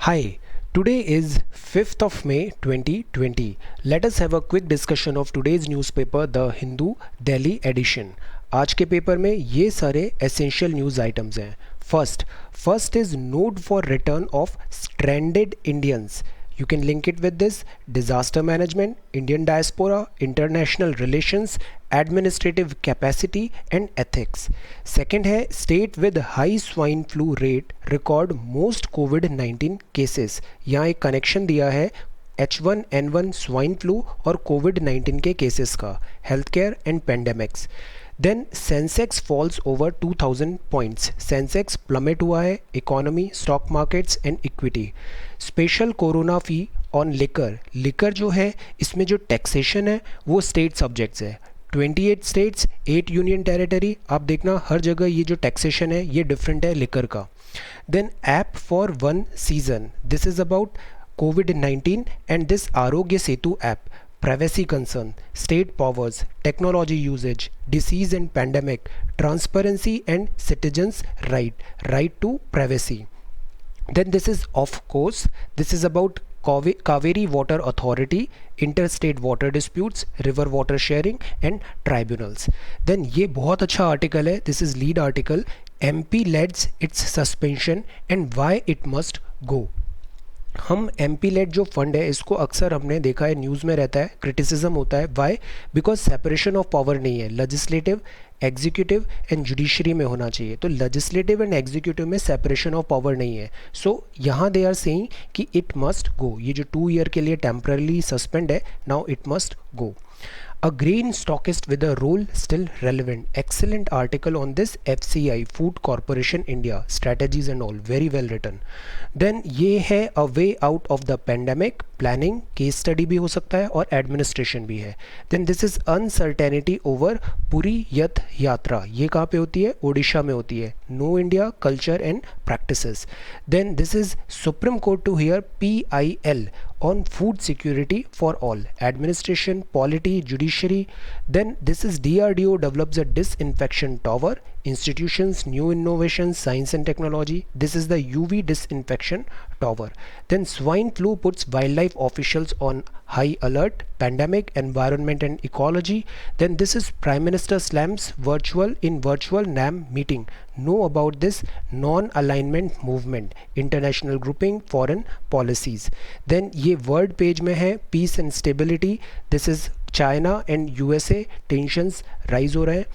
Hi, today is 5th of May 2020. Let us have a quick discussion of today's newspaper, The Hindu, Delhi edition. आज के paper में ये सारे essential news items हैं. First is note for return of stranded Indians. You can link it with this: disaster management, Indian diaspora, international relations, administrative capacity and ethics. Second है state with high swine flu rate record most COVID-19 cases. यहाँ एक connection दिया है H1N1 swine flu और कोविड-19 के cases का, health care and pandemics. Then Sensex falls over 2000 points. Sensex plummet हुआ है. Economy, stock markets and equity. Special corona fee on liquor जो है इसमें जो टैक्सेशन है वो स्टेट सब्जेक्ट्स है. 28 स्टेट्स, 8 यूनियन टेरिटरी. आप देखना हर जगह ये जो टैक्सेशन है ये डिफरेंट है लिकर का. Then app for one season. This is about COVID-19 and this Arogya Setu app. Privacy concern, state powers, technology usage, disease and pandemic, transparency and citizens' right to privacy. Then this is, of course, this is about Kaveri Water Authority, interstate water disputes, river water sharing and tribunals. Then ये बहुत अच्छा article है. This is lead article. MP leads its suspension and why it must go. हम MP lead जो fund है इसको अक्सर हमने देखा है न्यूज़ में रहता है, क्रिटिसिज्म होता है. Why? Because separation of power नहीं है. लेजिस्लेटिव, एग्जीक्यूटिव एंड जुडिशरी में होना चाहिए. तो लेजिस्लेटिव एंड एग्जीक्यूटिव में सेपरेशन ऑफ पावर नहीं है. सो यहाँ दे आर सेइंग कि इट मस्ट गो. ये जो 2 ईयर के लिए टेम्परली सस्पेंड है, now it must go. A grain stockist with a role still relevant. Excellent article on this. FCI, Food Corporation India, strategies and all, very well written. Then ये है a way out of the pandemic. Planning, case study भी हो सकता है और administration भी है. Then this is uncertainty over Puri Rath Yatra. ये कहाँ पे होती है? ओडिशा में होती है. No India, culture and practices. Then this is Supreme Court to hear PIL on food security for all, administration, polity, judiciary. Then this is DRDO develops a disinfection tower, institutions, new innovations, science and technology. This is the UV disinfection tower. Then swine flu puts wildlife officials on high alert, pandemic, environment and ecology. Then this is Prime Minister slams virtual NAM meeting. Know about this non-alignment movement, international grouping, foreign policies. Then ये word page में है peace and stability. This is China and USA tensions rise हो रहे हैं.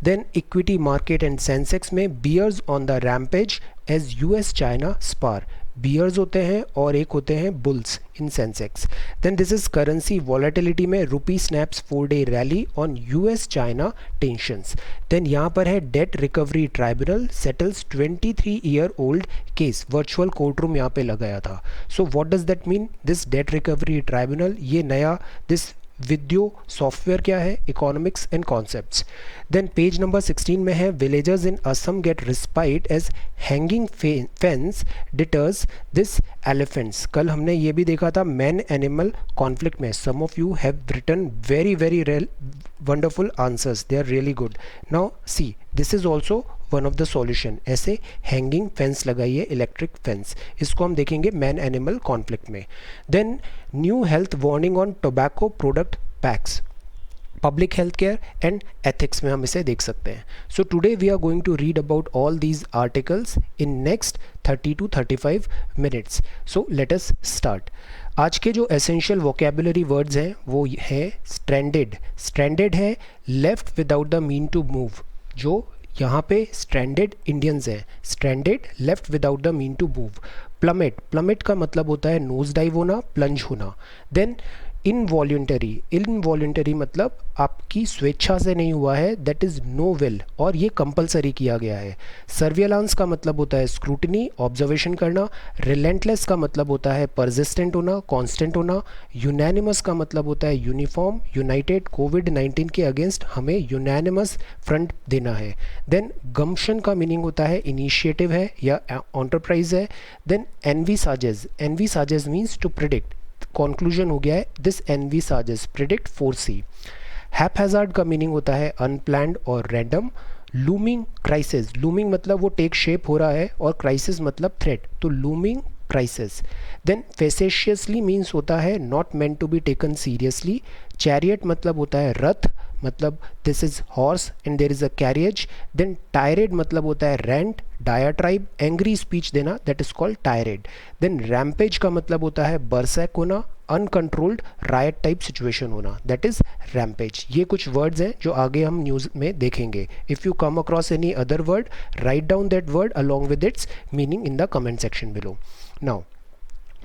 Then equity market and Sensex में bears on the rampage as US China spar. Bears होते हैं और एक होते हैं bulls in Sensex. Then this is currency volatility में rupee snaps 4-day rally on US China tensions. Then यहाँ पर है debt recovery tribunal settles 23-year old case. Virtual court room यहाँ पे लगाया था. So what does that mean? This debt recovery tribunal, ये नया दिस विद्यो सॉफ्टवेयर क्या है? Economics and concepts. Then page number 16 में है villagers in Assam get respite as hanging fence deters this elephants. कल हमने ये भी देखा था मैन एनिमल कॉन्फ्लिक्ट में. Some of you have written very wonderful answers, they are really good. Now see, this is also one of the solution. ऐसे hanging fence लगाइए, electric fence. इसको हम देखेंगे मैन एनिमल कॉन्फ्लिक्ट में. Then new health warning on tobacco product packs, public health care and ethics में हम इसे देख सकते हैं. So today we are going to read about all these articles in next 30 to 35 minutes. So let us start. आज के जो essential vocabulary words हैं वो है स्ट्रैंडेड. स्ट्रैंडेड है left without the mean to move. जो यहाँ पे स्ट्रैंडेड इंडियंस हैं. Stranded left without the mean to move. Plummet का मतलब होता है नोज डाइव होना, प्लंज होना. देन इनवॉल्यूंटरी मतलब आपकी स्वेच्छा से नहीं हुआ है, दैट इज़ नो विल, और ये कंपलसरी किया गया है. सर्विलांस का मतलब होता है स्क्रूटनी, ऑब्जर्वेशन करना. रिलेंटलेस का मतलब होता है परसिस्टेंट होना, कांस्टेंट होना. यूनैनिमस का मतलब होता है यूनिफॉर्म, यूनाइटेड. कोविड-19 के अगेंस्ट हमें यूनैनिमस फ्रंट देना है. देन गम्पशन का मीनिंग होता है इनिशिएटिव है या एंटरप्राइज है. Then envisages means to predict. Conclusion हो गया है this envisages, predict, foresee. Haphazard का मीनिंग होता है अनप्लैंड और रैंडम. लूमिंग क्राइसिस, लूमिंग मतलब वो टेक शेप हो रहा है और क्राइसिस मतलब थ्रेट. तो looming crisis. Then facetiously means होता है not meant to be taken seriously. Chariot मतलब होता है रथ, मतलब this is horse and there is a carriage. Then tirade मतलब होता है rant, diatribe, angry speech देना, that is called tirade. Then rampage का मतलब होता है berserk होना, अनकंट्रोल्ड रायट टाइप सिचुएशन होना, दैट इज रैम्पेज. ये कुछ वर्ड्स हैं जो आगे हम न्यूज़ में देखेंगे. If you come across any other word, write down that word along with its meaning in the comment section below. Now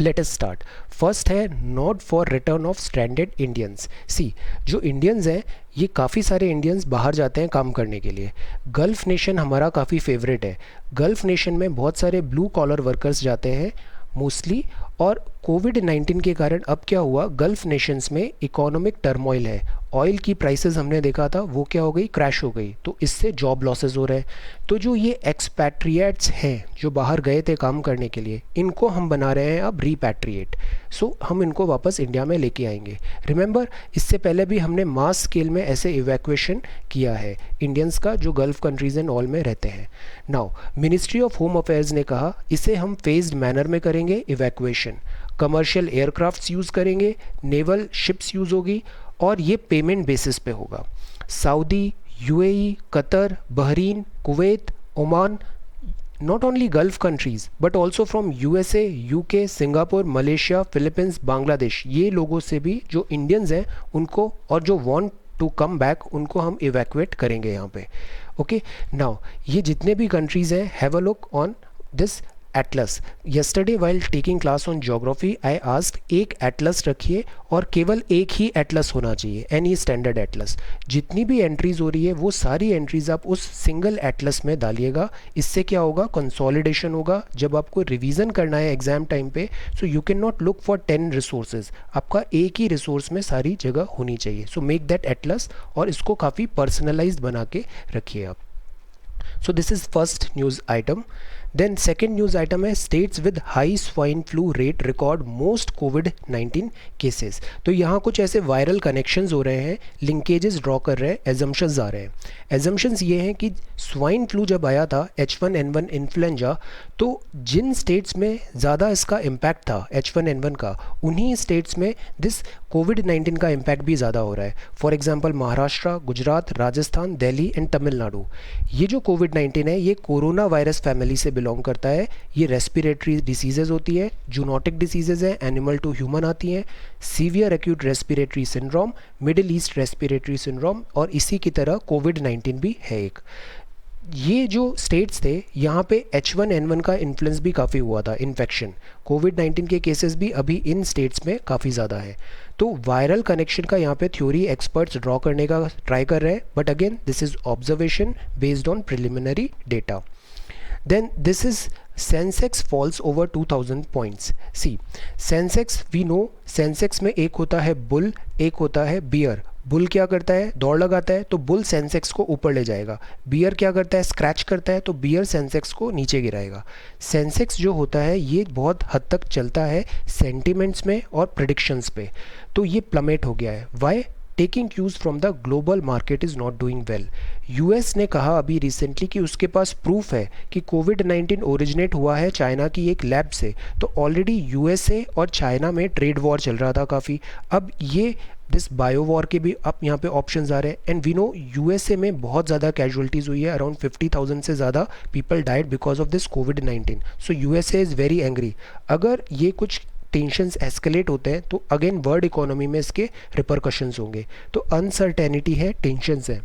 let us start. First है note for return of stranded Indians. See, जो Indians हैं ये काफ़ी सारे Indians बाहर जाते हैं काम करने के लिए. गल्फ़ नेशन हमारा काफ़ी फेवरेट है. गल्फ़ नेशन में बहुत सारे ब्लू कॉलर वर्कर्स जाते हैं मोस्टली. और कोविड-19 के कारण अब क्या हुआ, गल्फ़ नेशंस में इकोनॉमिक टर्मोइल है. ऑयल की प्राइसेस हमने देखा था वो क्या हो गई, क्रैश हो गई. तो इससे जॉब लॉसेस हो रहे हैं. तो जो ये एक्सपैट्रिएट्स हैं जो बाहर गए थे काम करने के लिए, इनको हम बना रहे हैं अब रीपैट्रिएट. सो हम इनको वापस इंडिया में लेके आएंगे. रिमेंबर, इससे पहले भी हमने मास स्केल में ऐसे इवैक्यूएशन किया है इंडियंस का जो गल्फ़ कंट्रीज़ एंड ऑल में रहते हैं. Now ministry of home affairs ने कहा इसे हम फेज्ड मैनर में करेंगे इवैक्यूएशन. कमर्शियल एयरक्राफ्ट्स यूज़ करेंगे, नेवल शिप्स यूज़ होगी और ये पेमेंट बेसिस पे होगा. Saudi, UAE, Qatar, Bahrain, Kuwait, Oman, not only Gulf countries but also from USA, UK, Singapore, Malaysia, Philippines, Bangladesh, ये लोगों से भी जो इंडियंस हैं उनको और जो वांट टू कम बैक उनको हम इवैक्यूएट करेंगे यहाँ पे. ओके, नाउ ये जितने भी कंट्रीज़ हैं, have a look on this Atlas. yesterday while taking class on geography I asked एक एटलस रखिए और केवल एक ही एटलस होना चाहिए, एनी स्टैंडर्ड एटलस. जितनी भी एंट्रीज़ हो रही है वो सारी एंट्रीज़ आप उस सिंगल एटलस में डालिएगा. इससे क्या होगा, कंसोलिडेशन होगा. जब आपको रिवीजन करना है एग्जाम टाइम पे, so you can not look for 10 resources. आपका एक ही रिसोर्स में सारी जगह होनी चाहिए. सो मेक दैट एटलस और इसको काफ़ी पर्सनलाइज्ड बना के रखिए आप. So this is first news item. Then second news item है states with high swine flu rate record most कोविड-19 केसेस. तो यहाँ कुछ ऐसे वायरल कनेक्शंस हो रहे हैं, लिंकेजेस ड्रॉ कर रहे हैं, एजम्पशंस आ रहे हैं. एजम्पशंस ये हैं कि स्वाइन फ्लू जब आया था, H1N1 इन्फ्लुएंजा, तो जिन स्टेट्स में ज़्यादा इसका इम्पैक्ट था H1N1 का, उन्हीं स्टेट्स में दिस कोविड-19 का इम्पैक्ट भी ज़्यादा हो रहा है. For example Maharashtra, Gujarat, Rajasthan, Delhi and Tamil Nadu. ये जो कोविड-19 है ये कोरोना वायरस फैमिली से बिलोंग करता है. ये रेस्पिरेटरी डिसीजेज़ होती है, जूनोटिक डिसीजेज़ हैं, एनिमल टू ह्यूमन आती हैं, severe acute respiratory syndrome, middle east respiratory syndrome, और इसी की तरह कोविड-19 भी है एक. ये जो स्टेट्स थे यहाँ पे H1N1 का इन्फ्लुएंस भी काफ़ी हुआ था, इन्फेक्शन. कोविड-19 के केसेस भी अभी इन स्टेट्स में काफ़ी ज़्यादा है. तो वायरल कनेक्शन का यहाँ पे थ्योरी एक्सपर्ट्स ड्रॉ करने का ट्राई कर रहे हैं, but again this is observation based on preliminary data. Then this is Sensex falls over 2000 points. See, Sensex we know Sensex में एक होता है बुल, एक होता है बियर. बुल क्या करता है, दौड़ लगाता है, तो बुल सेंसेक्स को ऊपर ले जाएगा. बियर क्या करता है, स्क्रैच करता है, तो बियर सेंसेक्स को नीचे गिराएगा. सेंसेक्स जो होता है ये बहुत हद तक चलता है सेंटिमेंट्स में और प्रेडिक्शंस पे. तो ये प्लमेट हो गया है. Why? Taking cues from the global market is not doing well. US ने कहा अभी रिसेंटली कि उसके पास प्रूफ है कि कोविड-19 ओरिजिनेट हुआ है चाइना की एक लैब से. तो ऑलरेडी यूएसए और चाइना में ट्रेड वॉर चल रहा था काफ़ी. अब ये दिस बायो वॉर के भी अब यहाँ पे ऑप्शंस आ रहे हैं. एंड वी नो यूएसए में बहुत ज़्यादा कैजुअलिटीज़ हुई है, अराउंड 50,000 से ज़्यादा people died because of this covid. So USA is very angry. अगर ये कुछ टेंशन्स एस्केलेट होते हैं तो अगेन वर्ल्ड इकोनॉमी में इसके रिपरकशंस होंगे. तो अनसर्टेनिटी है, टेंशन्स है.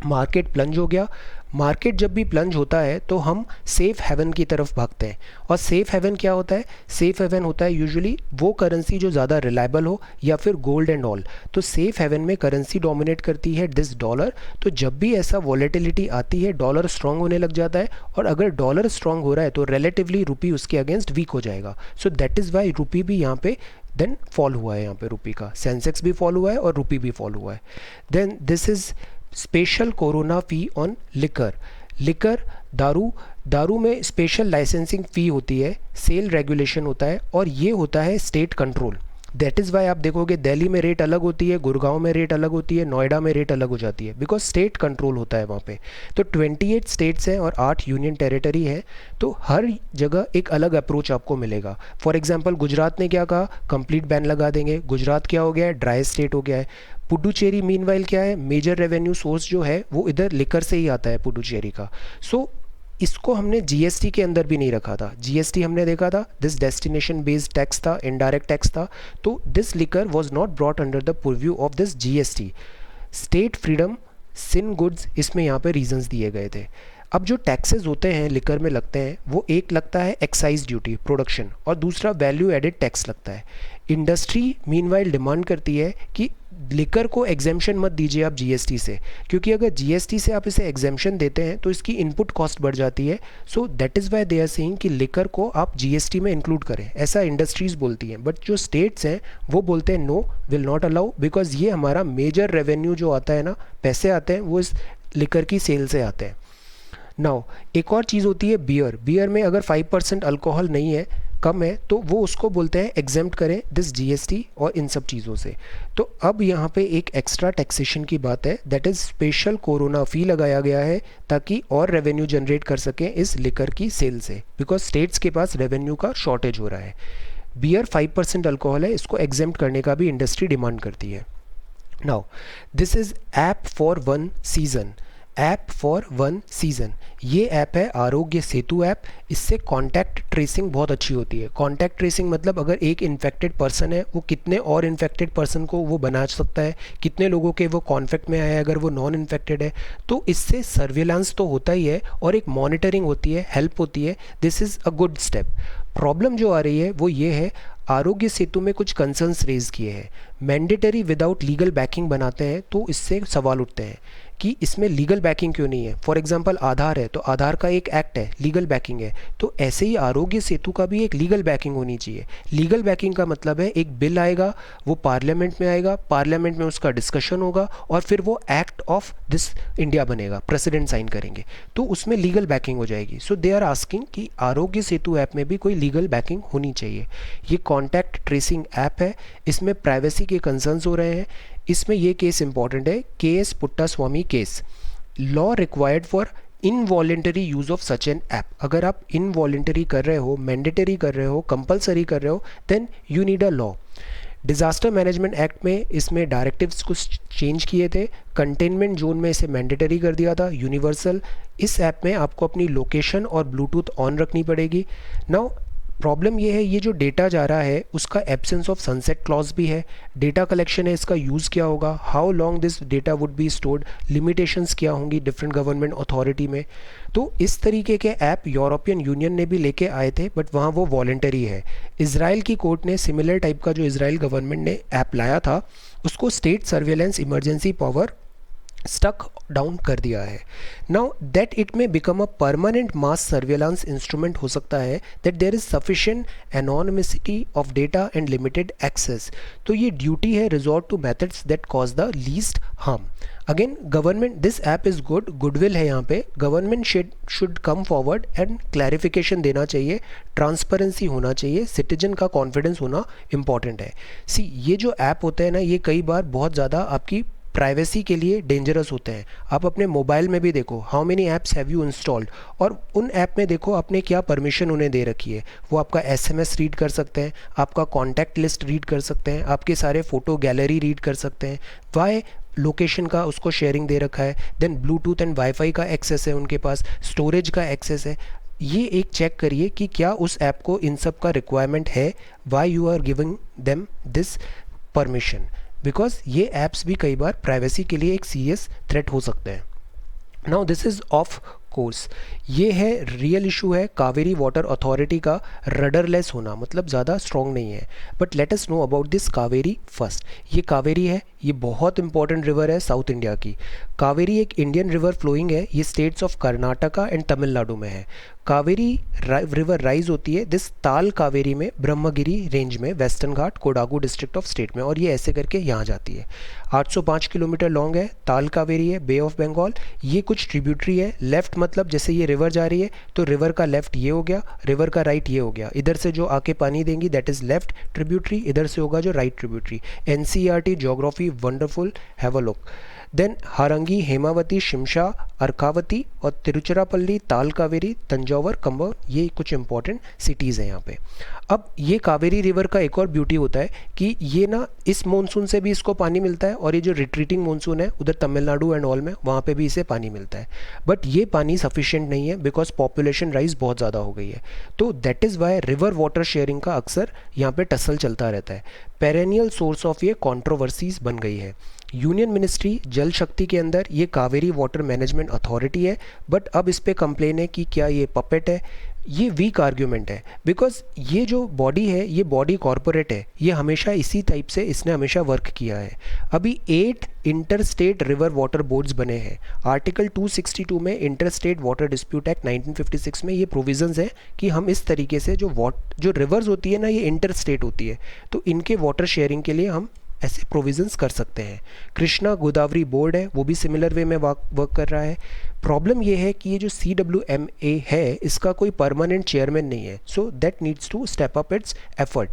मार्केट प्लंज हो गया. मार्केट जब भी प्लंज होता है तो हम सेफ़ हेवन की तरफ भागते हैं. और सेफ़ हेवन क्या होता है, सेफ़ हेवन होता है यूजुअली वो करेंसी जो ज़्यादा रिलायबल हो या फिर गोल्ड एंड ऑल. तो सेफ़ हेवन में करेंसी डोमिनेट करती है दिस डॉलर. तो जब भी ऐसा वॉलेटिलिटी आती है डॉलर स्ट्रांग होने लग जाता है. और अगर डॉलर स्ट्रांग हो रहा है तो रिलेटिवली रुपी उसके अगेंस्ट वीक हो जाएगा. सो दैट इज़ वाई रुपी भी यहाँ पे देन फॉल हुआ है. यहाँ पे रुपी का सेंसेक्स भी फॉल हुआ है और रुपी भी फॉल हुआ है. Then this is special corona fee on liquor. Liquor दारू में स्पेशल लाइसेंसिंग फ़ी होती है, सेल रेगुलेशन होता है और ये होता है state control. That is Y आप देखोगे दिल्ली में रेट अलग होती है, गुड़गांव में रेट अलग होती है, नोएडा में रेट अलग हो जाती है, बिकॉज स्टेट कंट्रोल होता है वहाँ पे। तो 28 स्टेट्स हैं और 8 यूनियन टेरिटरी है, तो हर जगह एक अलग अप्रोच आपको मिलेगा। फॉर एग्जांपल गुजरात ने क्या कहा, कंप्लीट बैन लगा देंगे। गुजरात क्या हो गया है, ड्राई स्टेट हो गया है। पुडुचेरी मीनवाइल क्या है, मेजर रेवेन्यू सोर्स जो है वो इधर लिकर से ही आता है पुडुचेरी का। सो इसको हमने जीएसटी के अंदर भी नहीं रखा था। जीएसटी हमने देखा था दिस डेस्टिनेशन बेस्ड टैक्स था, इनडायरेक्ट टैक्स था, तो this liquor was not brought under the purview of this GST. State freedom, sin goods, इसमें यहाँ पे रीजंस दिए गए थे। अब जो टैक्सेस होते हैं लिकर में लगते हैं, वो एक लगता है एक्साइज ड्यूटी प्रोडक्शन, और दूसरा वैल्यू एडेड टैक्स लगता है। इंडस्ट्री मीनवाइल डिमांड करती है कि लिकर को एग्जेम्पशन मत दीजिए आप जीएसटी से, क्योंकि अगर जीएसटी से आप इसे एग्जेम्पशन देते हैं तो इसकी इनपुट कॉस्ट बढ़ जाती है। So that is why they are saying कि लिकर को आप जीएसटी में इंक्लूड करें, ऐसा इंडस्ट्रीज़ बोलती हैं। बट जो स्टेट्स हैं वो बोलते हैं no, will not allow, because ये हमारा मेजर रेवेन्यू जो आता है ना, पैसे आते हैं वो इस लिकर की सेल से आते हैं। नाउ एक और चीज़ होती है बियर। बियर में अगर 5% अल्कोहल नहीं है, कम है, तो वो उसको बोलते हैं एग्जेम्प्ट करें दिस जीएसटी और इन सब चीज़ों से। तो अब यहाँ पे एक एक्स्ट्रा टैक्सेशन की बात है, दैट इज़ स्पेशल कोरोना फ़ी लगाया गया है ताकि और रेवेन्यू जनरेट कर सकें इस लिकर की सेल से, बिकॉज स्टेट्स के पास रेवेन्यू का शॉर्टेज हो रहा है। बियर 5% अल्कोहल है, इसको एग्जेम्प्ट करने का भी इंडस्ट्री डिमांड करती है। Now this is app for one season. App for one season, ये ऐप है आरोग्य सेतु ऐप। इससे कॉन्टैक्ट ट्रेसिंग बहुत अच्छी होती है। कॉन्टैक्ट ट्रेसिंग मतलब अगर एक इन्फेक्टेड पर्सन है, वो कितने और इन्फेक्टेड पर्सन को वो बना सकता है, कितने लोगों के वो कॉन्टैक्ट में आया है अगर वो नॉन इन्फेक्टेड है। तो इससे सर्विलांस तो होता ही है और एक मॉनिटरिंग होती है, हेल्प होती है। This is a good step. Problem जो आ रही है वो ये है, आरोग्य सेतु में कुछ कंसर्न्स रेज किए हैं। मैंडेटरी विदाउट लीगल बैकिंग बनाते हैं तो इससे सवाल उठते हैं कि इसमें लीगल बैकिंग क्यों नहीं है। फॉर एग्जांपल आधार है, तो आधार का एक एक्ट है, लीगल बैकिंग है, तो ऐसे ही आरोग्य सेतु का भी एक लीगल बैकिंग होनी चाहिए। लीगल बैकिंग का मतलब है एक बिल आएगा, वो पार्लियामेंट में आएगा, पार्लियामेंट में उसका डिस्कशन होगा और फिर वो एक्ट ऑफ दिस इंडिया बनेगा, प्रेसिडेंट साइन करेंगे, तो उसमें लीगल बैकिंग हो जाएगी। सो दे आर आस्किंग कि आरोग्य सेतु ऐप में भी कोई लीगल बैकिंग होनी चाहिए। ये कॉन्टैक्ट ट्रेसिंग ऐप है, इसमें प्राइवेसी के कंसर्न्स हो रहे हैं। इसमें ये केस इंपॉर्टेंट है, KS Puttaswamy case. Law required for involuntary use of such an app. अगर आप इनवॉलेंटरी कर रहे हो, मैंडेटरी कर रहे हो, कंपलसरी कर रहे हो, then you need a law. Disaster management act में इसमें डायरेक्टिव्स कुछ चेंज किए थे। कंटेनमेंट जोन में इसे मैंडेटरी कर दिया था, यूनिवर्सल। इस ऐप में आपको अपनी लोकेशन और ब्लूटूथ ऑन रखनी पड़ेगी। नाउ प्रॉब्लम ये है, ये जो डेटा जा रहा है उसका एब्सेंस ऑफ सनसेट क्लॉज भी है। डेटा कलेक्शन है, इसका यूज़ क्या होगा, how long this data would be stored, limitations क्या होंगी डिफरेंट गवर्नमेंट अथॉरिटी में। तो इस तरीके के ऐप यूरोपियन यूनियन ने भी लेके आए थे, बट वहाँ वो वॉलेंटरी है। इजराइल की कोर्ट ने सिमिलर टाइप का जो इजराइल गवर्नमेंट ने ऐप लाया था, उसको state surveillance emergency power stuck down कर दिया है। Now that it may become a permanent mass surveillance instrument हो सकता है, that there is sufficient anonymity of data and limited access. तो ये ड्यूटी है resort to methods that cause the least harm. Again government, this app is good, goodwill है यहाँ पे। Government should come forward and clarification देना चाहिए, transparency होना चाहिए, सिटीजन का कॉन्फिडेंस होना इंपॉर्टेंट है। सी ये जो ऐप होते हैं ना, ये कई बार बहुत ज़्यादा आपकी प्राइवेसी के लिए डेंजरस होते हैं। आप अपने मोबाइल में भी देखो, how many apps have you installed, और उन ऐप में देखो आपने क्या परमिशन उन्हें दे रखी है। वो आपका एसएमएस रीड कर सकते हैं, आपका कॉन्टैक्ट लिस्ट रीड कर सकते हैं, आपके सारे फ़ोटो गैलरी रीड कर सकते हैं। वाई लोकेशन का उसको शेयरिंग दे रखा है, देन ब्लूटूथ एंड वाईफाई का एक्सेस है उनके पास, स्टोरेज का एक्सेस है। ये एक चेक करिए कि क्या उस ऐप को इन सब का रिक्वायरमेंट है, why you are giving them this permission, because ये ऐप्स भी कई बार प्राइवेसी के लिए एक सीरियस थ्रेट हो सकते हैं। Now this is of course, ये है रियल इशू है कावेरी वाटर अथॉरिटी का रडरलेस होना, मतलब ज़्यादा स्ट्रॉन्ग नहीं है। But let us know about this Kaveri first. ये कावेरी है, ये बहुत इंपॉर्टेंट रिवर है साउथ इंडिया की। कावेरी एक इंडियन रिवर फ्लोइंग है, ये states of Karnataka and Tamil Nadu में है। कावेरी रिवर राइज होती है दिस ताल कावेरी में ब्रह्मगिरी रेंज में, western Ghat Kodagu district of state में, और ये ऐसे करके यहाँ जाती है। 805 किलोमीटर लॉन्ग है, ताल कावेरी है, बे ऑफ बंगाल। ये कुछ ट्रिब्यूटरी है, लेफ्ट मतलब जैसे ये रिवर जा रही है तो रिवर का लेफ्ट ये हो गया, रिवर का राइट ये हो गया। इधर से जो आके पानी देंगी दैट इज़ लेफ्ट ट्रिब्यूटरी, इधर से होगा जो right tributary. NCERT geography wonderful, have a look. Then Harangi, Hemavati, Shimsha, Arkavati और तिरुचिरापल्ली, ताल कावेरी, तंजौर, कंबर, ये कुछ इंपॉर्टेंट सिटीज़ हैं यहाँ पे। अब ये कावेरी रिवर का एक और ब्यूटी होता है कि ये ना इस मानसून से भी इसको पानी मिलता है, और ये जो रिट्रीटिंग मानसून है उधर तमिलनाडु एंड ऑल में, वहाँ पे भी इसे पानी मिलता है। बट ये पानी सफिशिएंट नहीं है बिकॉज पॉपुलेशन राइज बहुत ज़्यादा हो गई है। तो that is Wye river water sharing का अक्सर यहाँ पे टसल चलता रहता है। पेरेनियल सोर्स ऑफ ये कंट्रोवर्सीज बन गई है। यूनियन मिनिस्ट्री जल शक्ति के अंदर ये कावेरी वाटर मैनेजमेंट अथॉरिटी है, बट अब इस पे कंप्लेन है कि क्या ये पपेट है। ये वीक आर्ग्यूमेंट है बिकॉज ये जो बॉडी है ये बॉडी कॉरपोरेट है, ये हमेशा इसी टाइप से इसने हमेशा वर्क किया है। अभी 8 inter state river water boards बने हैं। आर्टिकल 262 में inter state water dispute act 1956 में ये प्रोविजंस हैं कि हम इस तरीके से जो रिवर्स होती है ना ये इंटर स्टेट होती है, तो इनके वाटर शेयरिंग के लिए हम ऐसे प्रोविजंस कर सकते हैं। कृष्णा गोदावरी बोर्ड है वो भी सिमिलर वे में वर्क कर रहा है। प्रॉब्लम ये है कि ये जो CWMA है इसका कोई परमानेंट चेयरमैन नहीं है, so that needs to step up its effort.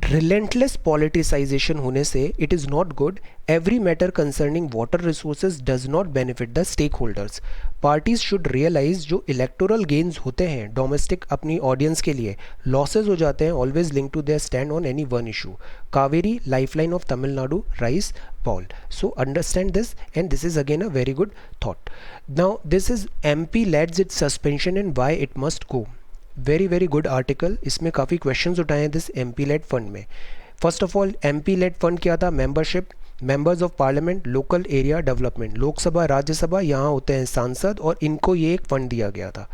Relentless politicisation होने से it is not good. Every matter concerning water resources does not benefit the stake holders. Parties should realise जो electoral gains होते हैं domestic अपनी audience के लिए, losses हो जाते हैं always link to their stand on any one issue. Kaveri lifeline of Tamil Nadu rice bowl, so understand this and this is again a very good thought. Now this is MP LADS its suspension and why it must go. Very good article, इसमें काफ़ी questions उठाए हैं this MP lead fund में। First of all MP lead fund क्या था? Membership, members of parliament, local area development, Lok Sabha Rajya Sabha यहाँ होते हैं सांसद, और इनको ये एक फंड दिया गया था।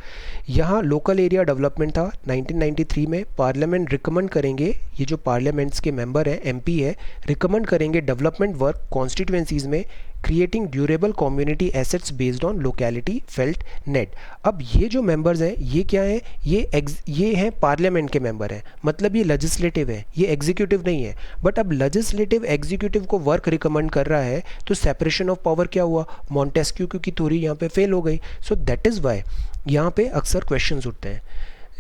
यहाँ लोकल एरिया डेवलपमेंट था 1993 में। पार्लियामेंट रिकमेंड करेंगे, ये जो पार्लियामेंट्स के मेंबर हैं MP है, रिकमेंड करेंगे डेवलपमेंट वर्क कॉन्स्टिट्यूएंसीज में, creating durable community assets based on locality felt net. अब ये जो मेंबर्स हैं ये क्या हैं? ये हैं पार्लियामेंट के मेंबर हैं, मतलब ये लेजिस्लेटिव है, ये एग्जीक्यूटिव नहीं है। बट अब लेजिस्लेटिव एग्जीक्यूटिव को वर्क रिकमेंड कर रहा है तो सेपरेशन ऑफ पावर क्या हुआ? मॉन्टेस्क्यू की थ्योरी यहाँ पे फेल हो गई। सो दैट इज़ वाई यहाँ पे अक्सर क्वेश्चंस उठते हैं।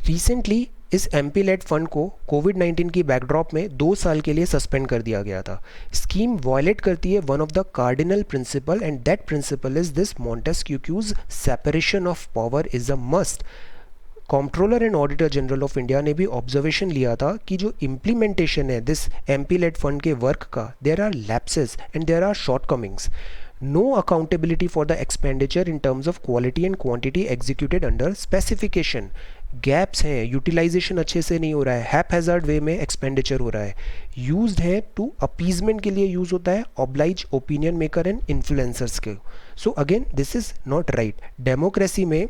रिसेंटली इस MP लेड फंड को कोविड-19 की बैकड्रॉप में 2 साल के लिए सस्पेंड कर दिया गया था। स्कीम वायलेट करती है one of the cardinal principle and that principle is this Montesquieu's separation of power is a must. Controller and auditor general of India ने भी ऑब्जर्वेशन लिया था कि जो इम्प्लीमेंटेशन है दिस MP लेड फंड के वर्क का, there are lapses and there are shortcomings. No accountability for the expenditure in terms of quality and quantity executed under specification. Gaps हैं, यूटिलाइजेशन अच्छे से नहीं हो रहा है, हैप हैजार्ड वे में एक्सपेंडिचर हो रहा है, यूज्ड है टू अपीजमेंट के लिए यूज़ होता है, oblige opinion maker and influencers के। So again this is not right. Democracy में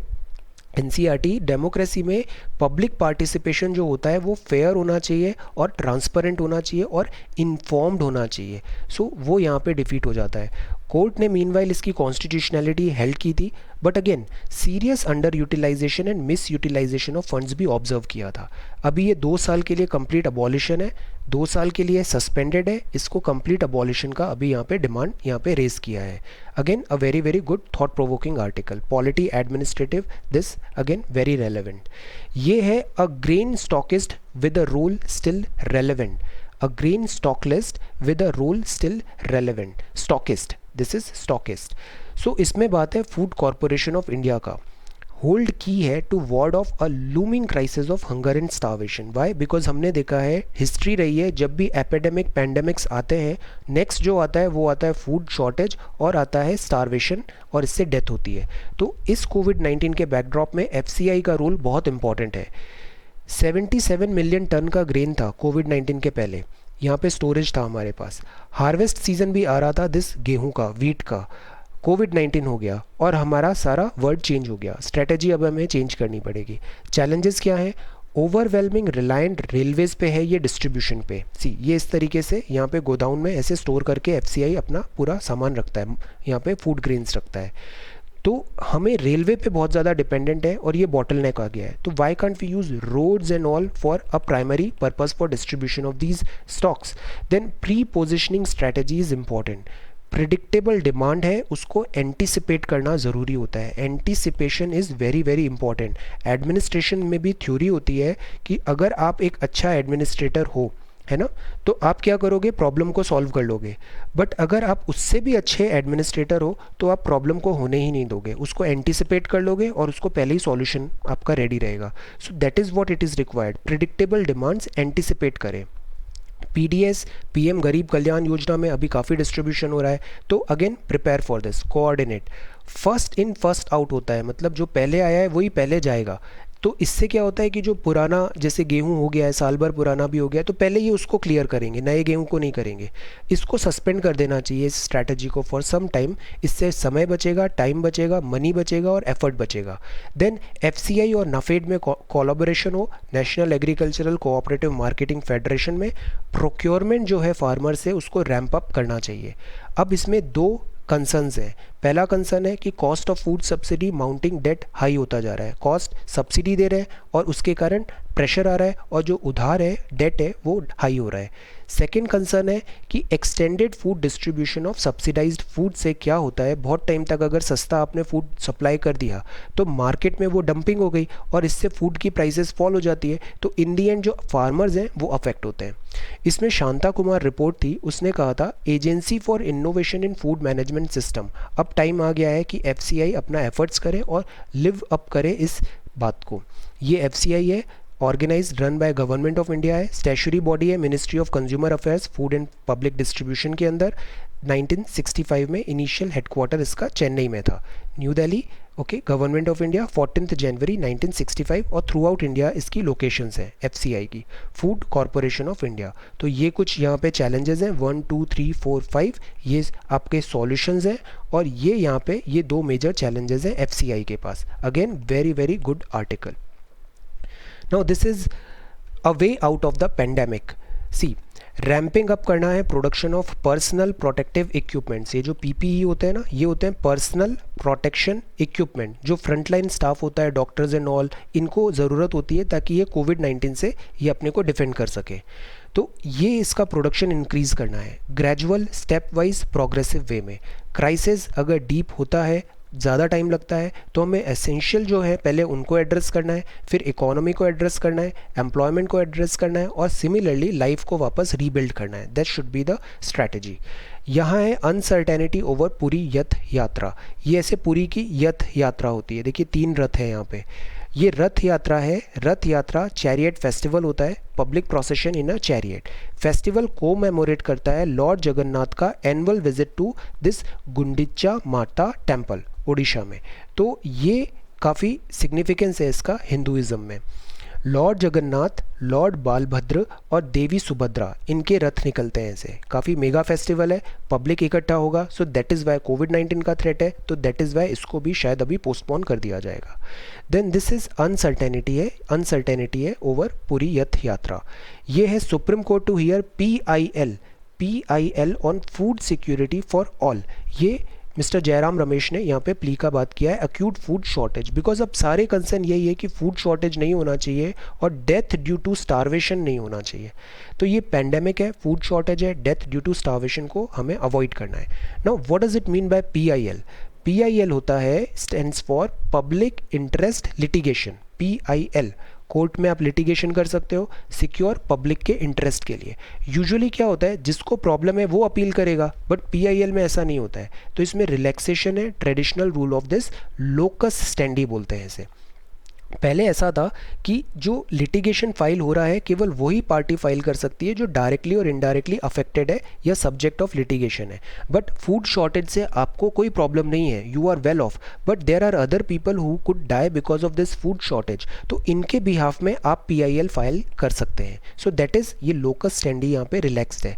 NCERT डेमोक्रेसी में पब्लिक पार्टिसिपेशन जो होता है वो फेयर होना चाहिए और ट्रांसपेरेंट होना चाहिए और इन्फॉर्म्ड होना चाहिए। सो वो यहाँ पे डिफीट हो जाता है। कोर्ट ने मीनवाइल इसकी कॉन्स्टिट्यूशनैलिटी हेल्ड की थी, but again serious underutilisation and misutilisation of funds भी ऑब्जर्व किया था। अभी ये 2 साल के लिए कंप्लीट अबॉलिशन है, 2 साल के लिए सस्पेंडेड है, इसको कंप्लीट अबॉलिशन का अभी यहाँ पे डिमांड यहाँ पे रेज किया है। Again a very good thought provoking article. Polity administrative, this again very relevant. ये है a grain stockist with a role still relevant. A grain stock list with a role still relevant. Stockist, this is stockist. So इसमें बात है food corporation of India का hold की है to ward off a looming crisis of hunger and starvation. Why? Because हमने देखा है, history रही है, जब भी एपिडेमिक पैंडेमिक्स आते हैं नेक्स्ट जो आता है वो आता है फूड शॉर्टेज और आता है स्टार्वेशन, और इससे डेथ होती है। तो इस कोविड-19 के बैकड्रॉप में FCI का रोल बहुत इंपॉर्टेंट है। 77 मिलियन टन का ग्रेन था कोविड-19 के पहले, यहाँ पे स्टोरेज था हमारे पास। हार्वेस्ट सीजन भी आ रहा था दिस गेहूं का, वीट का। कोविड-19 हो गया और हमारा सारा वर्ल्ड चेंज हो गया। स्ट्रेटजी अब हमें चेंज करनी पड़ेगी। चैलेंजेस क्या हैं? ओवरवेलमिंग रिलायंट रेलवेज पे है ये डिस्ट्रीब्यूशन पे। सी ये इस तरीके से यहाँ पे गोडाउन में ऐसे स्टोर करके एफसीआई अपना पूरा सामान रखता है, यहाँ पे फूड ग्रेन्स रखता है। तो हमें रेलवे पे बहुत ज़्यादा डिपेंडेंट है और ये बॉटल नेक आ गया है। तो why can't we use roads and all for a primary purpose for distribution of these stocks. Then pre positioning strategy is important. Predictable demand है, उसको एंटिसिपेट करना ज़रूरी होता है। Anticipation is very very important. Administration में भी theory होती है कि अगर आप एक अच्छा एडमिनिस्ट्रेटर हो, है ना, तो आप क्या करोगे, प्रॉब्लम को सॉल्व कर लोगे। बट अगर आप उससे भी अच्छे एडमिनिस्ट्रेटर हो तो आप प्रॉब्लम को होने ही नहीं दोगे, उसको एंटिसिपेट कर लोगे और उसको पहले ही सॉल्यूशन आपका रेडी रहेगा। सो that is what it is required. Predictable demands anticipate करें। पीडीएस पीएम गरीब कल्याण योजना में अभी काफ़ी डिस्ट्रीब्यूशन हो रहा है, तो again prepare for this, coordinate. First in first out होता है, मतलब जो पहले आया है वही पहले जाएगा। तो इससे क्या होता है कि जो पुराना, जैसे गेहूं हो गया है, साल भर पुराना भी हो गया है, तो पहले ये उसको क्लियर करेंगे, नए गेहूं को नहीं करेंगे। इसको सस्पेंड कर देना चाहिए इस स्ट्रैटेजी को फॉर सम टाइम। इससे समय बचेगा, टाइम बचेगा, मनी बचेगा और एफर्ट बचेगा। देन एफसीआई और नाफेड में कोलैबोरेशन हो, national agricultural cooperative marketing federation में प्रोक्योरमेंट जो है फार्मर से उसको रैंप अप करना चाहिए। अब इसमें दो कंसर्न्स हैं। पहला कंसर्न है कि cost of food subsidy mounting debt high होता जा रहा है। कॉस्ट सब्सिडी दे रहे हैं और उसके कारण प्रेशर आ रहा है और जो उधार है, डेट है, वो हाई हो रहा है। सेकेंड कंसर्न है कि extended food distribution of subsidised food से क्या होता है, बहुत टाइम तक अगर सस्ता आपने फूड सप्लाई कर दिया तो मार्केट में वो डंपिंग हो गई और इससे फूड की प्राइसेस फॉल हो जाती है, तो इन दी एंड जो फार्मर्स हैं वो अफेक्ट होते हैं। इसमें शांता कुमार रिपोर्ट थी, उसने कहा था agency for innovation in food management system. अब टाइम आ गया है कि एफसीआई अपना एफर्ट्स करे और लिव अप करे इस बात को। ये एफसीआई है, organise run by government of India है, स्टैचुरी बॉडी है ministry of consumer affairs food and public distribution के अंदर। 1965 में इनिशियल हेडक्वार्टर इसका चेन्नई में था, new Delhi. Okay, government of India 14 जनवरी 1965 और थ्रू आउट इंडिया इसकी लोकेशंस हैं एफसीआई की, फूड कॉरपोरेशन ऑफ इंडिया। तो ये कुछ यहाँ पे चैलेंजेस हैं, 1 2 3 4 5 ये आपके सॉल्यूशंस हैं और ये यहाँ पे ये दो मेजर चैलेंजेस हैं एफसीआई के पास। Again very very good article. Now this is a way out of the pandemic. See, ramping up करना है production of personal protective equipments. ये जो पीपीई होते हैं ना, ये होते हैं पर्सनल प्रोटेक्शन इक्विपमेंट। जो फ्रंटलाइन स्टाफ होता है, डॉक्टर्स एंड ऑल, इनको ज़रूरत होती है ताकि ये कोविड-19 से ये अपने को डिफेंड कर सके। तो ये इसका प्रोडक्शन इंक्रीज़ करना है ग्रेजुअल स्टेप वाइज प्रोग्रेसिव वे में। क्राइसिस अगर डीप होता है, ज़्यादा टाइम लगता है, तो हमें एसेंशियल जो है पहले उनको एड्रेस करना है, फिर इकोनॉमी को एड्रेस करना है, एम्प्लॉयमेंट को एड्रेस करना है और सिमिलरली लाइफ को वापस रीबिल्ड करना है। That should be the strategy. यहाँ है अनसर्टेनिटी ओवर पुरी यथ यात्रा। ये ऐसे पुरी की यथ यात्रा होती है। देखिए 3 रथ है यहाँ पे, ये रथ यात्रा है। रथ यात्रा चैरियट फेस्टिवल होता है, public procession in a chariot. Festival को मेमोरेट करता है लॉर्ड जगन्नाथ का annual visit to this Gundicha Mata temple Odisha में। तो ये काफ़ी सिग्निफिकेंस है इसका हिंदुइज्म में। लॉर्ड जगन्नाथ, लॉर्ड बालभद्र और देवी सुभद्रा, इनके रथ निकलते हैं ऐसे। काफ़ी मेगा फेस्टिवल है, पब्लिक इकट्ठा होगा। सो दैट इज़ वाई कोविड-19 का थ्रेट है, तो दैट इज़ वाई इसको भी शायद अभी पोस्टपोन कर दिया जाएगा। देन दिस इज़ अनसर्टेनिटी है ओवर पुरी यथ यात्रा। ये है supreme court to hear PIL on food security for all. ये मिस्टर जयराम रमेश ने यहाँ पे प्ली का बात किया है, अक्यूट फूड शॉर्टेज। बिकॉज अब सारे कंसर्न यही है कि फूड शॉर्टेज नहीं होना चाहिए और डेथ ड्यू टू स्टारवेशन नहीं होना चाहिए। तो ये पैंडेमिक है, फूड शॉर्टेज है, डेथ ड्यू टू स्टारवेशन को हमें अवॉइड करना है। Now what does it mean by PIL? PIL होता है, stands for public interest litigation. PIL, court में आप लिटिगेशन कर सकते हो सिक्योर पब्लिक के इंटरेस्ट के लिए। यूजुअली क्या होता है, जिसको प्रॉब्लम है वो अपील करेगा, बट PIL में ऐसा नहीं होता है। तो इसमें रिलैक्सेशन है, traditional rule of this locus standi बोलते हैं इसे। पहले ऐसा था कि जो लिटिगेशन फाइल हो रहा है केवल वही पार्टी फाइल कर सकती है जो डायरेक्टली और इनडायरेक्टली अफेक्टेड है या सब्जेक्ट ऑफ लिटिगेशन है। बट फूड शॉर्टेज से आपको कोई प्रॉब्लम नहीं है, you are well off, but there are other people who could die because of this food shortage. तो इनके बिहाफ में आप PIL फाइल कर सकते हैं। सो दैट इज़, ये लोकस स्टैंडी यहाँ पे रिलैक्स्ड है।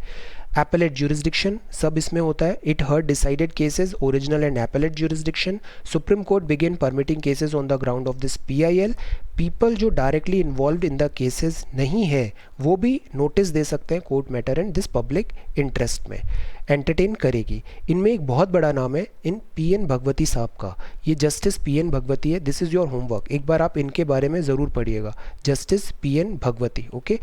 एपेलेट ज्यूरिसडिक्शन सब इसमें होता है. It heard decided cases original and appellate jurisdiction. Supreme Court begin permitting cases on the ground of this PIL. People जो directly involve in the cases नहीं है वो भी नोटिस दे सकते हैं court matter and this public interest में. Entertain करेगी. इनमें एक बहुत बड़ा नाम है इन PN भगवती साहब का. ये जस्टिस PN भगवती है. This is your homework. एक बार आप इनके बारे में ज़रूर पढ़िएगा. Justice PN Bhagwati. Okay,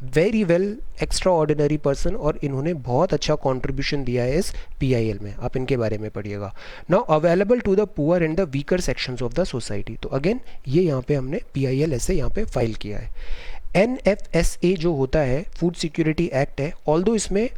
very well extra ordinary person और इन्होंने बहुत अच्छा कंट्रीब्यूशन दिया है इस PIL में. आप इनके बारे में पढ़िएगा. Now available to the poor and the weaker sections of the society. तो अगेन ये यहाँ पे हमने PIL ऐसे यहाँ पे फाइल किया है. NFSA जो होता है फूड सिक्योरिटी एक्ट है. ऑल्दो इसमें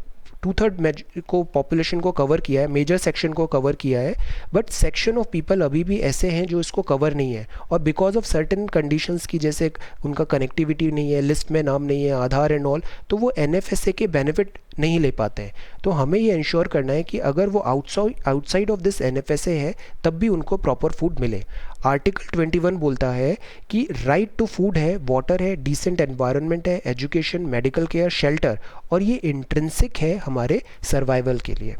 2/3 को पॉपुलेशन को कवर किया है, मेजर सेक्शन को कवर किया है, बट सेक्शन ऑफ पीपल अभी भी ऐसे हैं जो इसको कवर नहीं है. और बिकॉज ऑफ सर्टेन कंडीशंस की, जैसे उनका कनेक्टिविटी नहीं है, लिस्ट में नाम नहीं है, आधार एंड ऑल, तो वो NFSA के बेनिफिट नहीं ले पाते हैं. तो हमें ये इंश्योर करना है कि अगर वो आउटसाइड ऑफ दिस NFSA है तब भी उनको प्रॉपर फूड मिले. आर्टिकल 21 बोलता है कि राइट टू फूड है, वाटर है, डिसेंट एनवायरनमेंट है, एजुकेशन, मेडिकल केयर, शेल्टर, और ये इंट्रिंसिक है हमारे सर्वाइवल के लिए.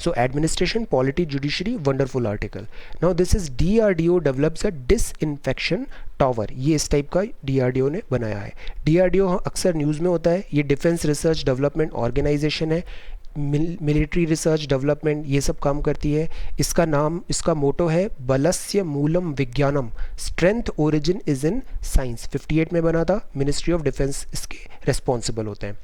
So administration, polity, judiciary, wonderful article. Now this is DRDO develops a disinfection tower. ये इस टाइप का DRDO ने बनाया है. DRDO अक्सर न्यूज़ में होता है. ये डिफेंस रिसर्च डेवलपमेंट ऑर्गेनाइजेशन है. मिलिट्री रिसर्च डेवलपमेंट ये सब काम करती है. इसका मोटो है बलस्य मूलम विज्ञानम, strength origin is in science. 58 में बना था. मिनिस्ट्री ऑफ डिफेंस इसके रिस्पॉन्सिबल होते हैं.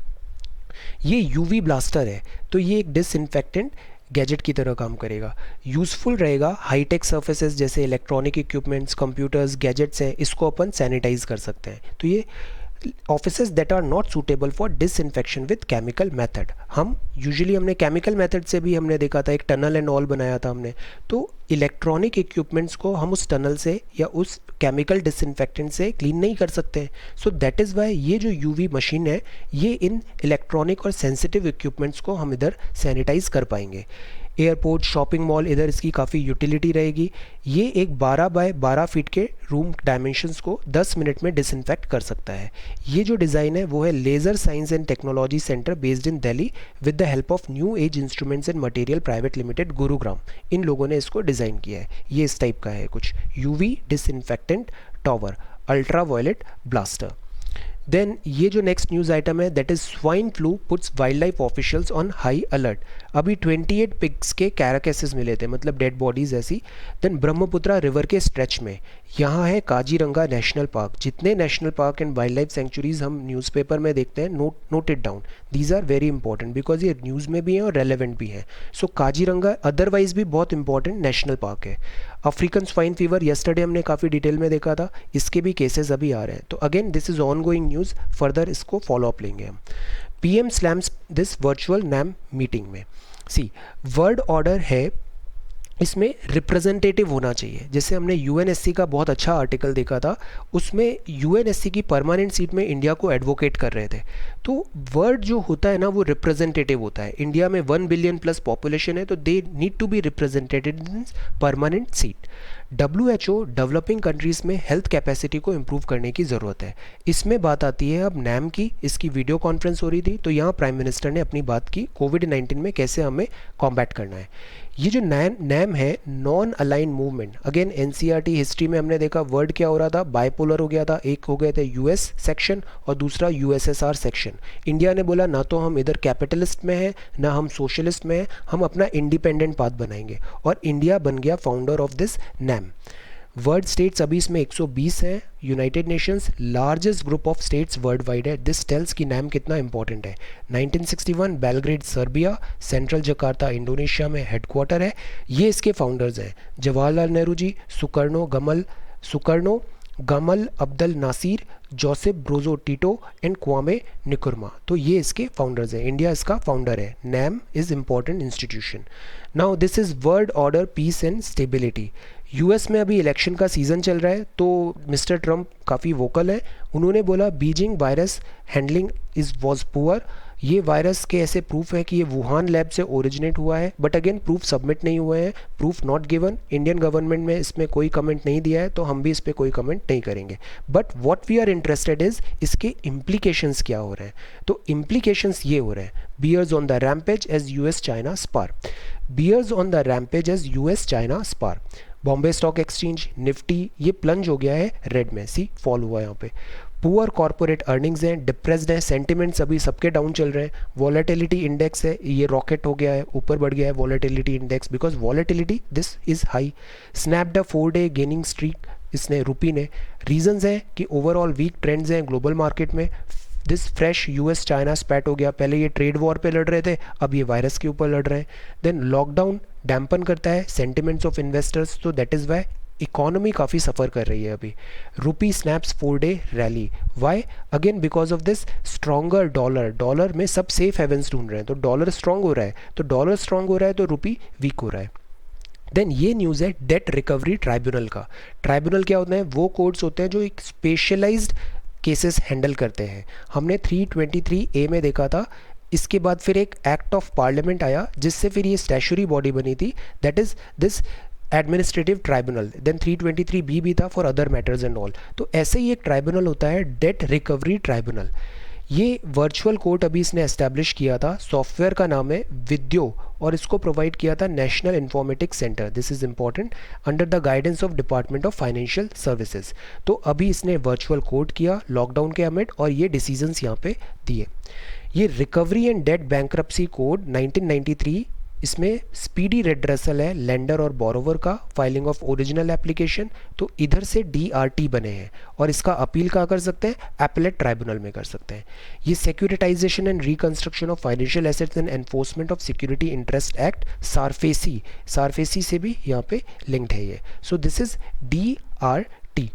ये UV ब्लास्टर है, तो ये एक डिसइंफेक्टेंट गैजेट की तरह काम करेगा. यूज़फुल रहेगा. हाईटेक सर्फेसेस जैसे इलेक्ट्रॉनिक इक्विपमेंट्स, कंप्यूटर्स, गैजेट्स हैं, इसको अपन सैनिटाइज कर सकते हैं. तो ये offices that are not suitable for disinfection with chemical method. हमने केमिकल मेथड से भी हमने देखा था, एक टनल एंड ऑल बनाया था हमने. तो इलेक्ट्रॉनिक इक्विपमेंट्स को हम उस टनल से या उस केमिकल डिसइंफेक्टेंट से क्लीन नहीं कर सकते हैं. सो दैट इज़ वाई ये जो UV मशीन है ये इन इलेक्ट्रॉनिक और सेंसिटिव इक्विपमेंट्स को हम इधर सैनिटाइज कर पाएंगे. एयरपोर्ट, शॉपिंग मॉल, इधर इसकी काफ़ी यूटिलिटी रहेगी. ये एक 12 बाय 12 फीट के रूम डायमेंशंस को 10 मिनट में डिसइंफेक्ट कर सकता है. ये जो डिज़ाइन है वो है laser science and technology centre based in Delhi with the help of new age instruments and material private limited, Gurugram. इन लोगों ने इसको डिज़ाइन किया है. ये इस टाइप का है कुछ. UV disinfectant tower, ultra violet blaster. Then ये जो नेक्स्ट न्यूज़ आइटम है that is swine flu puts wildlife officials on high alert. अभी 28 पिग्स के कैराकेसेस मिले थे, मतलब डेड बॉडीज ऐसी. देन ब्रह्मपुत्रा रिवर के स्ट्रेच में यहाँ है काजीरंगा नेशनल पार्क. जितने national park and wildlife sanctuaries हम न्यूज़पेपर में देखते हैं, note it down. These are very important because ये न्यूज़ में भी हैं और रेलेवेंट भी हैं. सो काजीरंगा अदरवाइज भी बहुत इंपॉर्टेंट नेशनल पार्क है. अफ्रीकन स्वाइन फीवर यस्टरडे हमने काफ़ी डिटेल में देखा था, इसके भी केसेस अभी आ रहे हैं. तो again this is on going news, further इसको फॉलोअप लेंगे हम. PM slams this virtual NAM meeting में. सी वर्ड ऑर्डर है, इसमें रिप्रेजेंटेटिव होना चाहिए. जैसे हमने UNSC का बहुत अच्छा आर्टिकल देखा था, उसमें UNSC की परमानेंट सीट में इंडिया को एडवोकेट कर रहे थे. तो वर्ड जो होता है ना वो रिप्रेजेंटेटिव होता है. इंडिया में 1 बिलियन प्लस पॉपुलेशन है, तो they need to be represented in permanent seat. WHO developing countries में हेल्थ कैपेसिटी को इम्प्रूव करने की ज़रूरत है. इसमें बात आती है अब NAM की. इसकी वीडियो कॉन्फ्रेंस हो रही थी, तो यहाँ प्राइम मिनिस्टर ने अपनी बात की कोविड-19 में कैसे हमें कॉम्बैट करना है. ये जो NAM है, non align movement. Again NCERT history में हमने देखा वर्ड क्या हो रहा था, बाइपोलर हो गया था. एक हो गए थे US सेक्शन और दूसरा USSR सेक्शन. इंडिया ने बोला ना तो हम इधर कैपिटलिस्ट में हैं ना हम सोशलिस्ट में हैं, हम अपना इंडिपेंडेंट पाथ बनाएंगे, और इंडिया बन गया founder of this NAM. World states अभी इसमें 120 हैं. United Nations largest group of states world wide है. दिस टेल्स की NAM कितना इंपॉर्टेंट है. 1961 Belgrade Serbia, central Jakarta Indonesia में हेडक्वार्टर है. ये इसके फाउंडर्स हैं Jawaharlal Nehru ji, Sukarno Gamal Abdul Nasser, Joseph Broz Tito and Kwame Nkrumah. तो ये इसके फाउंडर्स हैं. इंडिया इसका फाउंडर है. NAM is important institution. Now this is world order, peace and stability. US में अभी इलेक्शन का सीज़न चल रहा है, तो मिस्टर ट्रम्प काफ़ी वोकल है. उन्होंने बोला Beijing virus handling was poor. ये वायरस के ऐसे प्रूफ है कि ये वुहान लैब से ओरिजिनेट हुआ है, बट अगेन प्रूफ सबमिट नहीं हुए हैं, proof not given. Indian government में इसमें कोई कमेंट नहीं दिया है, तो हम भी इस पर कोई कमेंट नहीं करेंगे। But what we are interested is इसके इम्प्लीकेशंस क्या हो रहे हैं। तो इम्प्लीकेशंस ये हो रहे हैं, bears on the rampage as US China spar, bears on the rampage as US China spar. Bombay stock exchange Nifty ये प्लंज हो गया है रेड में, सी फॉल हुआ है यहाँ पे। पुअर कॉर्पोरेट अर्निंग्स हैं, डिप्रेस्ड हैं, सेंटिमेंट्स अभी सबके डाउन चल रहे हैं। वॉलेटिलिटी इंडेक्स है ये रॉकेट हो गया है, ऊपर बढ़ गया है volatility index, because volatility this is high. Snapped a 4-day gaining streak इसने रुपी ने। रीजंस हैं कि ओवरऑल वीक ट्रेंड्स हैं ग्लोबल मार्केट में। दिस फ्रेश यूएस चाइना स्पैट हो गया, पहले ये ट्रेड वॉर पे लड़ रहे थे, अब ये वायरस के ऊपर लड़ रहे हैं। देन लॉकडाउन डैम्पन करता है सेंटिमेंट्स ऑफ इन्वेस्टर्स, तो दैट इज़ वाई इकोनॉमी काफ़ी सफ़र कर रही है अभी। Rupee snaps 4-day rally, why again because of this stronger dollar. Dollar में सब सेफ हेवंस ढूंढ रहे हैं, तो डॉलर स्ट्रांग हो रहा है, तो डॉलर स्ट्रांग हो रहा है तो रुपी वीक हो रहा है। देन ये न्यूज़ है डेट रिकवरी ट्राइब्यूनल का। ट्राइब्यूनल क्या होता है, वो कोर्ट्स होते हैं जो एक स्पेशलाइज्ड केसेस हैंडल करते हैं। हमने 323A में देखा था, इसके बाद फिर एक एक्ट ऑफ पार्लियामेंट आया जिससे फिर ये स्टैचुरी बॉडी बनी थी, that is this administrative tribunal. Then 323B भी था for other matters and all. तो ऐसे ही एक ट्राइब्यूनल होता है डेट रिकवरी ट्राइब्यूनल। ये वर्चुअल कोर्ट अभी इसने एस्टैब्लिश किया था, सॉफ्टवेयर का नाम है विद्यो, और इसको प्रोवाइड किया था national informatics centre, this is important, under the guidance of department of financial services. तो अभी इसने वर्चुअल कोर्ट किया लॉकडाउन के अमिड, और ये डिसीजंस यहाँ पे दिए। ये recovery and debt bankruptcy code 1993, इसमें स्पीडी रेड्रेसल है लेंडर और बोरोवर का, फाइलिंग ऑफ ओरिजिनल एप्लीकेशन, तो इधर से DRT बने हैं, और इसका अपील कहाँ कर सकते हैं, एपेलेट ट्राइब्यूनल में कर सकते हैं। ये securitisation and reconstruction of financial assets and enforcement of security interest act SARFAESI से भी यहाँ पे लिंक्ड है ये। So this is DRT।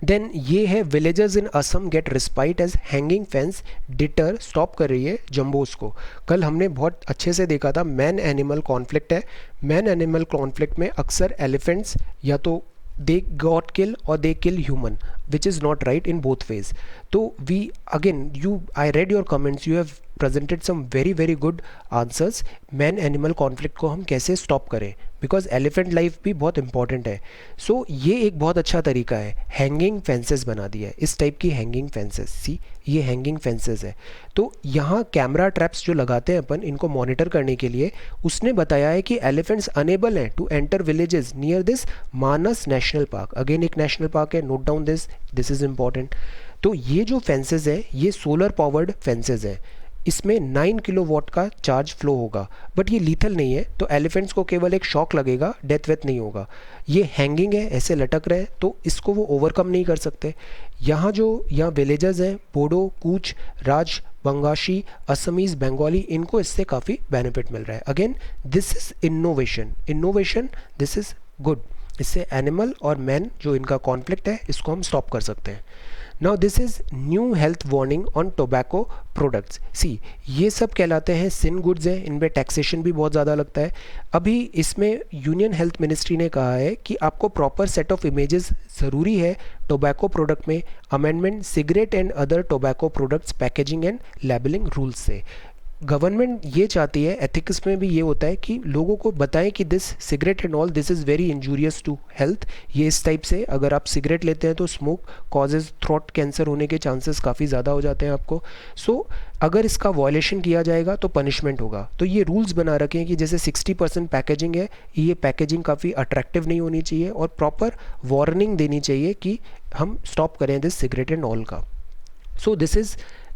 Then ये है villagers in Assam get respite as hanging fences deter stop कर रही है जम्बोस को। कल हमने बहुत अच्छे से देखा था मैन एनिमल कॉन्फ्लिक्ट है। मैन एनिमल कॉन्फ्लिक्ट में अक्सर एलिफेंट्स या तो दे गॉट किल और they kill human, which is not right in both ways. तो we again I read your comments, you have presented some very good answers. Man animal conflict को हम कैसे stop करें, because elephant life भी बहुत important है। सो ये एक बहुत अच्छा तरीका है, हैंगिंग फेंसेस बना दिया है, इस टाइप की हैंगिंग फेंसेस। सी ये हैंगिंग फेंसेस है। तो यहाँ कैमरा ट्रैप्स जो लगाते हैं अपन इनको मॉनिटर करने के लिए, उसने बताया है कि एलिफेंट्स अनेबल हैं to enter villages near this Manas national park. Again एक नेशनल पार्क है, note down this is important. तो ये जो फेंसेस हैं ये सोलर पावर्ड फेंसेस हैं, इसमें 9 किलोवाट का चार्ज फ्लो होगा, बट ये लीथल नहीं है, तो एलिफेंट्स को केवल एक शॉक लगेगा, डेथ वेथ नहीं होगा। ये हैंगिंग है, ऐसे लटक रहे हैं, तो इसको वो ओवरकम नहीं कर सकते। यहाँ विलेजर्स हैं बोडो, कूच, राज बंगाशी, असमीज़, बंगाली, इनको इससे काफ़ी बेनिफिट मिल रहा है। Again this is innovation, this is good. इससे एनिमल और मैन जो इनका कॉन्फ्लिक्ट है इसको हम स्टॉप कर सकते हैं। Now this is new health warning on tobacco products. See ये सब कहलाते हैं सिन गुड्स हैं, इनमें टैक्सेशन भी बहुत ज़्यादा लगता है। अभी इसमें यूनियन हेल्थ मिनिस्ट्री ने कहा है कि आपको प्रॉपर सेट ऑफ इमेजेस ज़रूरी है टोबैको प्रोडक्ट में। Amendment cigarette and other tobacco products packaging and labelling rules से गवर्नमेंट ये चाहती है, एथिक्स में भी ये होता है कि लोगों को बताएं कि this cigarette and all this is very injurious to health. ये इस टाइप से अगर आप सिगरेट लेते हैं तो स्मोक कॉजेज थ्रोट कैंसर होने के चांसेस काफ़ी ज़्यादा हो जाते हैं आपको। सो अगर इसका वायलेशन किया जाएगा तो पनिशमेंट होगा। तो ये रूल्स बना रखे हैं कि जैसे 60% पैकेजिंग है, ये पैकेजिंग काफ़ी अट्रैक्टिव नहीं होनी चाहिए और प्रॉपर वार्निंग देनी चाहिए कि हम स्टॉप करें दिस सिगरेट एंड ऑल का। So this is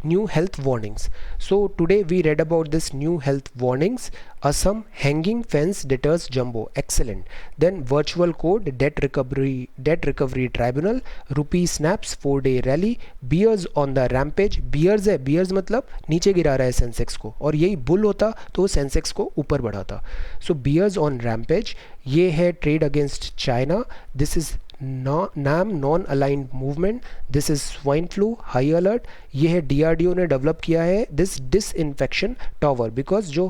new health warnings. So today we read about this new health warnings. Assam hanging fence deters jumbo, excellent. Then virtual court, debt recovery tribunal, rupee snaps 4-day rally, bears on the rampage. bears है, bears मतलब नीचे गिरा रहा है Sensex को, और यही bull होता तो सेंसेक्स को ऊपर बढ़ाता। So bears on rampage, ये है trade against China, this is NAM non aligned movement, this is swine flu high alert. ये है DRDO ने डेवलप किया है दिस डिसइंफेक्शन टावर, बिकॉज जो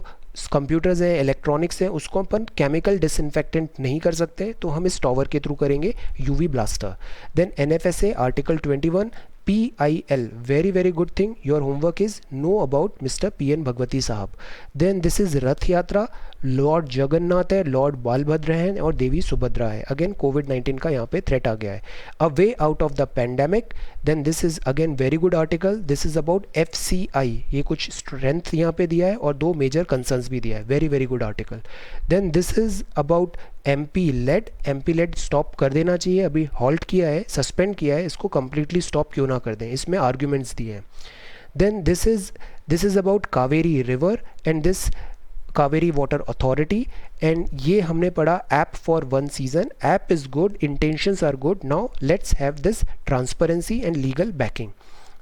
कंप्यूटर्स हैं इलेक्ट्रॉनिक्स हैं उसको अपन केमिकल डिसइंफेक्टेंट नहीं कर सकते, तो हम इस टावर के थ्रू करेंगे UV blaster. Then NFSA article 21 PIL, very good thing. Your homework is know about Mr. PN Bhagwati Sahab. Then this is Rath Yatra, Lord Jagannath है, लॉर्ड बालभद्र हैं और देवी सुभद्रा है. अगेन कोविड-19 का यहाँ पे थ्रेट आ गया है. A way out of the pandemic. Then this is again very good article. This is about FCI. ये कुछ स्ट्रेंथ यहाँ पे दिया है और 2 मेजर कंसर्न्स भी दिया है. Very good article. Then this is about MP lead stop कर देना चाहिए. अभी हॉल्ट किया है, सस्पेंड किया है, इसको कम्प्लीटली स्टॉप क्यों ना कर दें. इसमें आर्ग्यूमेंट्स दिए हैं. Then this is about Kaveri river and this Kaveri water authority. And ये हमने पढ़ा app for 1 season. App is good, intentions are good. Now let's have this transparency and legal backing.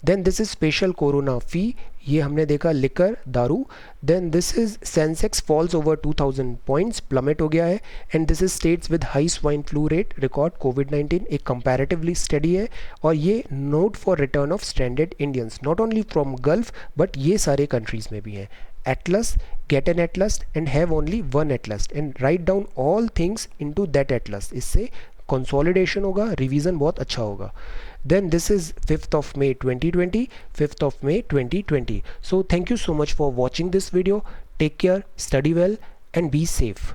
Then this is special corona fee. ये हमने देखा liquor, दारू. Then this is Sensex falls over 2000 points, plummet हो गया है. And this is states with high swine flu rate record कोविड-19. एक comparatively study है और ये note for return of stranded Indians, not only from gulf but ये सारे countries में भी हैं. Atlas, get an atlas and have only one atlas and write down all things into that atlas. इससे consolidation होगा, revision बहुत अच्छा होगा. Then this is 5th of May 2020, 5th of May 2020. So thank you so much for watching this video. Take care, study well and be safe.